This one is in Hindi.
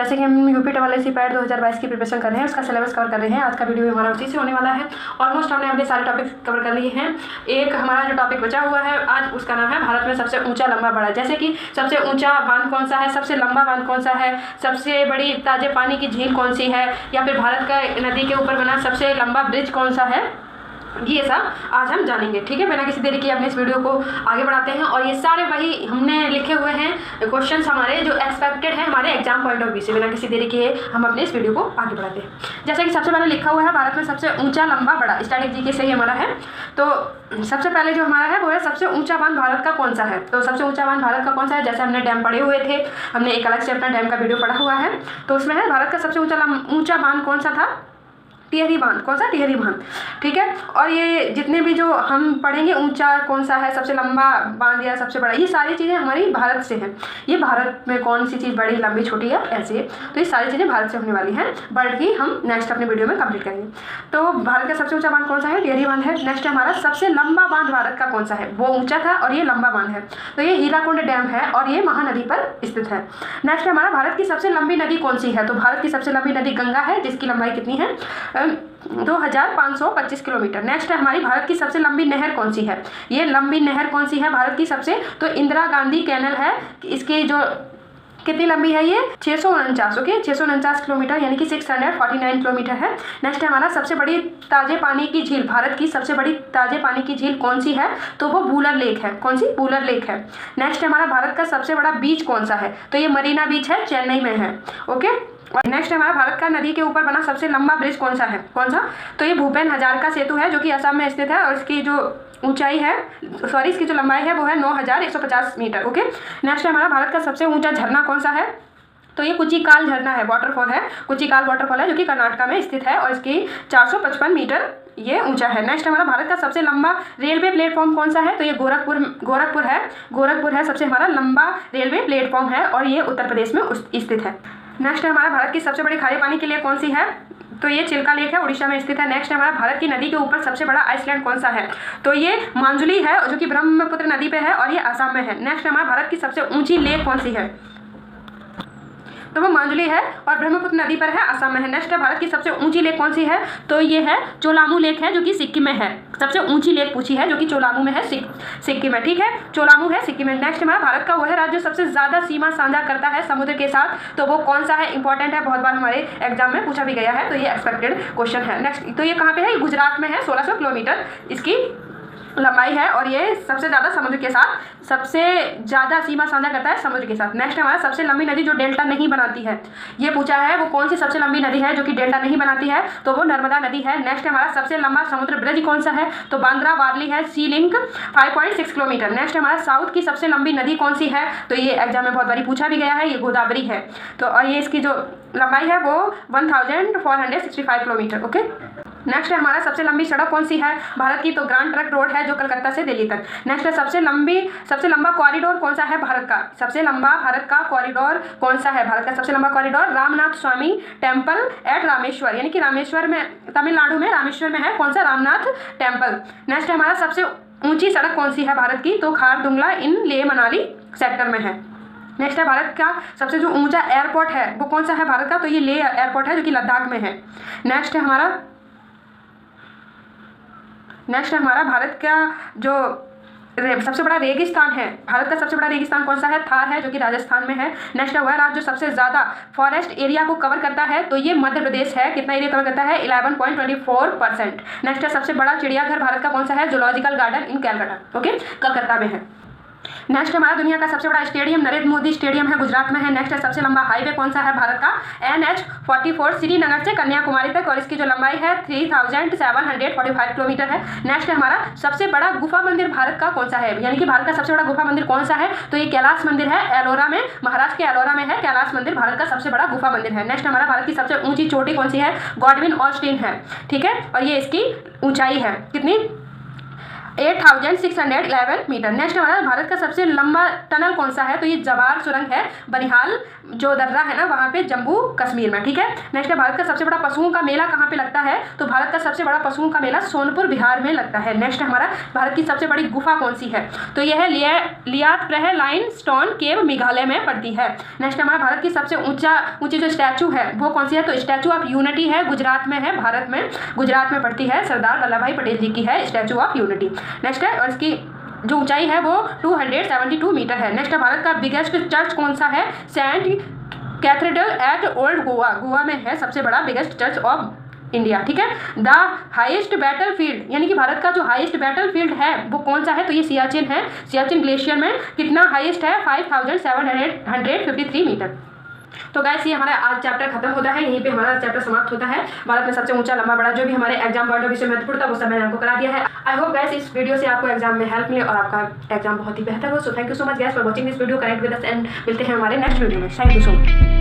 जैसे कि हम यूपी वाले सी पैट 2022 की प्रिपरेशन कर रहे हैं, उसका सिलेबस कवर कर रहे हैं। आज का वीडियो हमारा उसी से होने वाला है। ऑलमोस्ट हमने अपने सारे टॉपिक कवर कर लिए हैं। एक हमारा जो टॉपिक बचा हुआ है आज, उसका नाम है भारत में सबसे ऊंचा लंबा बड़ा। जैसे कि सबसे ऊंचा बांध कौन सा है, सबसे लंबा बांध कौन सा है, सबसे बड़ी ताजे पानी की झील कौन सी है, या फिर भारत का नदी के ऊपर बना सबसे लंबा ब्रिज कौन सा है, ये सब आज हम जानेंगे। ठीक है, बिना किसी देरी के अपने इस वीडियो को आगे बढ़ाते हैं। और ये सारे वही हमने लिखे हुए हैं क्वेश्चंस हमारे जो एक्सपेक्टेड हैं हमारे एग्जाम पॉइंट ऑफ व्यू से। बिना किसी देरी के हम अपने इस वीडियो को आगे बढ़ाते हैं। जैसे कि सबसे पहले लिखा हुआ है भारत में सबसे ऊंचा लंबा बड़ा, स्टैटिक जीके से ही हमारा है। तो सबसे पहले जो हमारा है वो है सबसे ऊंचा बांध भारत का कौन सा है। तो सबसे ऊंचा बांध भारत का कौन सा है, जैसे हमने डैम पढ़े हुए थे, हमने एक अलग से अपना डैम का वीडियो पढ़ा हुआ है। तो उसमें है भारत का सबसे ऊंचा बांध कौन सा था, टिहरी बांध। कौन सा, टिहरी बांध। ठीक है, और ये जितने भी जो हम पढ़ेंगे ऊंचा कौन सा है, सबसे लंबा बांध या सबसे बड़ा, ये सारी चीज़ें हमारी भारत से हैं। ये भारत में कौन सी चीज़ बड़ी लंबी छोटी है ऐसे, तो ये सारी चीज़ें भारत से होने वाली हैं। बल्कि हम नेक्स्ट अपने वीडियो में कंप्लीट करेंगे। तो भारत का सबसे ऊंचा बांध कौन सा है, टिहरी बांध है। नेक्स्ट हमारा सबसे लंबा बांध भारत का कौन सा है, वो ऊंचा था और ये लंबा बांध है, तो ये हीराकुंड डैम है और ये महानदी पर स्थित है। नेक्स्ट हमारा भारत की सबसे लंबी नदी कौन सी है। तो भारत की सबसे लंबी नदी गंगा है, जिसकी लंबाई कितनी है, 2525 किलोमीटर। नेक्स्ट है हमारी भारत की सबसे लंबी नहर कौन सी है। ये लंबी नहर कौन सी है भारत की सबसे, तो इंदिरा गांधी कैनल है। इसकी जो कितनी लंबी है, ये 649, ओके 649 किलोमीटर, यानी कि 649 किलोमीटर है। नेक्स्ट है हमारा सबसे बड़ी ताजे पानी की झील, भारत की सबसे बड़ी ताजे पानी की झील कौन सी है, तो वो वूलर लेक है। कौन सी, वूलर लेक है। नेक्स्ट है हमारा भारत का सबसे बड़ा बीच कौन सा है, तो ये मरीना बीच है, चेन्नई में है। ओके, और नेक्स्ट हमारा भारत का नदी के ऊपर बना सबसे लंबा ब्रिज कौन सा है, कौन सा, तो ये भूपेन हजारिका सेतु है, जो कि असम में स्थित है। और इसकी जो ऊंचाई है, सॉरी इसकी जो लंबाई है वो है 9150 मीटर। ओके, नेक्स्ट हमारा भारत का सबसे ऊंचा झरना कौन सा है, तो ये कुचिकाल झरना है, वाटरफॉल है, कुचिकाल वाटरफॉल है, जो कि कर्नाटका में स्थित है और इसकी 455 मीटर ये ऊंचा है। नेक्स्ट हमारा भारत का सबसे लंबा रेलवे प्लेटफॉर्म कौन सा है, तो ये गोरखपुर है, सबसे हमारा लंबा रेलवे प्लेटफॉर्म है और ये उत्तर प्रदेश में स्थित है। नेक्स्ट हमारा भारत की सबसे बड़ी खारे पानी के लिए कौन सी है, तो ये चिल्का लेक है, उड़ीसा में स्थित है। नेक्स्ट हमारा भारत की नदी के ऊपर सबसे बड़ा आइसलैंड कौन सा है, तो ये मांजुली है, जो कि ब्रह्मपुत्र नदी पे है और ये असम में है। नेक्स्ट हमारा भारत की सबसे ऊंची लेक कौन सी है, तो वो मांजुली है और ब्रह्मपुत्र नदी पर है, असम में है। नेक्स्ट है भारत की सबसे ऊंची लेक कौन सी है, तो ये है चोलामू लेक है, जो कि सिक्किम में है। सबसे ऊंची लेक पूछी है, जो कि चोलामू में है, सिक्किम में। ठीक है, चोलामू है, सिक्किम में। नेक्स्ट हमारा भारत का वो है राज्य जो सबसे ज्यादा सीमा साझा करता है समुद्र के साथ, तो वो कौन सा है, इंपॉर्टेंट है, बहुत बार हमारे एग्जाम में पूछा भी गया है, तो ये एक्सपेक्टेड क्वेश्चन है। नेक्स्ट, तो ये कहाँ पे है, गुजरात में है, 1600 किलोमीटर इसकी लंबाई है और ये सबसे ज़्यादा समुद्र के साथ, सबसे ज़्यादा सीमा साझा करता है समुद्र के साथ। नेक्स्ट हमारा सबसे लंबी नदी जो डेल्टा नहीं बनाती है, ये पूछा है, वो कौन सी सबसे लंबी नदी है जो कि डेल्टा नहीं बनाती है, तो वो नर्मदा नदी है। नेक्स्ट हमारा सबसे लंबा समुद्र ब्रिज कौन सा है, तो बांद्रा वारली है, सी लिंक 5.6 किलोमीटर। नेक्स्ट हमारा साउथ की सबसे लंबी नदी कौन सी है, तो ये एग्जाम में बहुत बारी पूछा भी गया है, ये गोदावरी है। तो और ये इसकी जो लंबाई है वो 1465 किलोमीटर। ओके, नेक्स्ट है हमारा सबसे लंबी सड़क कौन सी है भारत की, तो ग्रांड ट्रंक रोड है, जो कलकत्ता से दिल्ली तक। नेक्स्ट है सबसे लंबा कॉरिडोर कौन सा है भारत का, सबसे लंबा भारत का कॉरिडोर कौन सा है, भारत का सबसे लंबा corridor Ramnath Swami temple at Rameshwar, यानी कि रामेश्वर में, तमिलनाडु में रामेश्वर में है, कौन सा, रामनाथ टेम्पल। नेक्स्ट है हमारा सबसे ऊंची सड़क कौन सी है भारत की, तो खारदुंगला इन लेह मनाली सेक्टर में है। नेक्स्ट है भारत का सबसे जो ऊंचा एयरपोर्ट है वो कौन सा है भारत का, तो ये लेह एयरपोर्ट है, जो कि लद्दाख में है। नेक्स्ट है हमारा भारत का जो सबसे बड़ा रेगिस्तान है, भारत का सबसे बड़ा रेगिस्तान कौन सा है, थार है, जो कि राजस्थान में है। नेक्स्ट है वह राज्य जो सबसे ज़्यादा फॉरेस्ट एरिया को कवर करता है, तो ये मध्य प्रदेश है। कितना एरिया कवर करता है, 11.24%। नेक्स्ट है सबसे बड़ा चिड़ियाघर भारत का कौन सा है, जूलॉजिकल गार्डन इन कैलकाटा, ओके, कलकत्ता में है। नेक्स्ट हमारा दुनिया का सबसे बड़ा स्टेडियम नरेंद्र मोदी स्टेडियम है, गुजरात में है। नेक्स्ट है सबसे लंबा हाईवे कौन सा है भारत का, NH44 श्रीनगर से कन्याकुमारी तक और इसकी जो लंबाई है 3745 किलोमीटर है। नेक्स्ट है हमारा सबसे बड़ा गुफा मंदिर भारत का कौन सा है, यानी कि भारत का सबसे बड़ा गुफा मंदिर कौन सा है, तो ये कैलाश मंदिर है, एलोरा में, महाराष्ट्र के एलोरा में है कैलाश मंदिर, भारत का सबसे बड़ा गुफा मंदिर है। नेक्स्ट हमारा भारत की सबसे ऊंची चोटी कौन सी है, गॉडविन ऑस्टिन है। ठीक है, और ये इसकी ऊंचाई है कितनी, 8611 मीटर। नेक्स्ट हमारा भारत का सबसे लंबा टनल कौन सा है, तो ये जवार सुरंग है, बनिहाल जो दर्रा है ना वहाँ पे, जम्मू कश्मीर में, ठीक है। नेक्स्ट है भारत का सबसे बड़ा पशुओं का मेला कहाँ पे लगता है, तो भारत का सबसे बड़ा पशुओं का मेला सोनपुर बिहार में लगता है। नेक्स्ट हमारा भारत की सबसे बड़ी गुफा कौन सी है, तो यह है लियाकप्रह लाइन स्टोन केव, मेघालय में पड़ती है। नेक्स्ट हमारा भारत की सबसे ऊंची जो स्टैचू है वो कौन सी है, तो स्टैचू ऑफ यूनिटी है, गुजरात में है, भारत में गुजरात में पड़ती है, सरदार वल्लभ भाई पटेल जी की है स्टैचू ऑफ यूनिटी। नेक्स्ट है, और इसकी जो ऊंचाई है वो 272 मीटर है। नेक्स्ट है भारत का बिगेस्ट चर्च कौन सा है, saint cathedral at old Goa, Goa में है सबसे बड़ा बिगेस्ट चर्च ऑफ इंडिया, ठीक है। द हाईएस्ट बैटल फील्ड, यानी कि भारत का जो हाईएस्ट बैटल फील्ड है वो कौन सा है, तो ये सियाचिन है, सियाचिन ग्लेशियर में कितना हाईएस्ट है, 5753 मीटर। तो गाइस ये हमारा आज चैप्टर खत्म होता है, यहीं पे हमारा चैप्टर समाप्त होता है। भारत में सबसे ऊंचा लंबा बड़ा जो भी हमारे एग्जाम पॉइंट ऑफ व्यू से महत्वपूर्ण था वो सब मैंने आपको करा दिया है। आई होप गाइस इस वीडियो से आपको एग्जाम में हेल्प मिले और आपका एग्जाम बहुत ही बेहतर हो। So thank you so much guys for watching this video, connect with us and मिलते हैं हमारे नेक्स्ट वीडियो में। Thank you so much.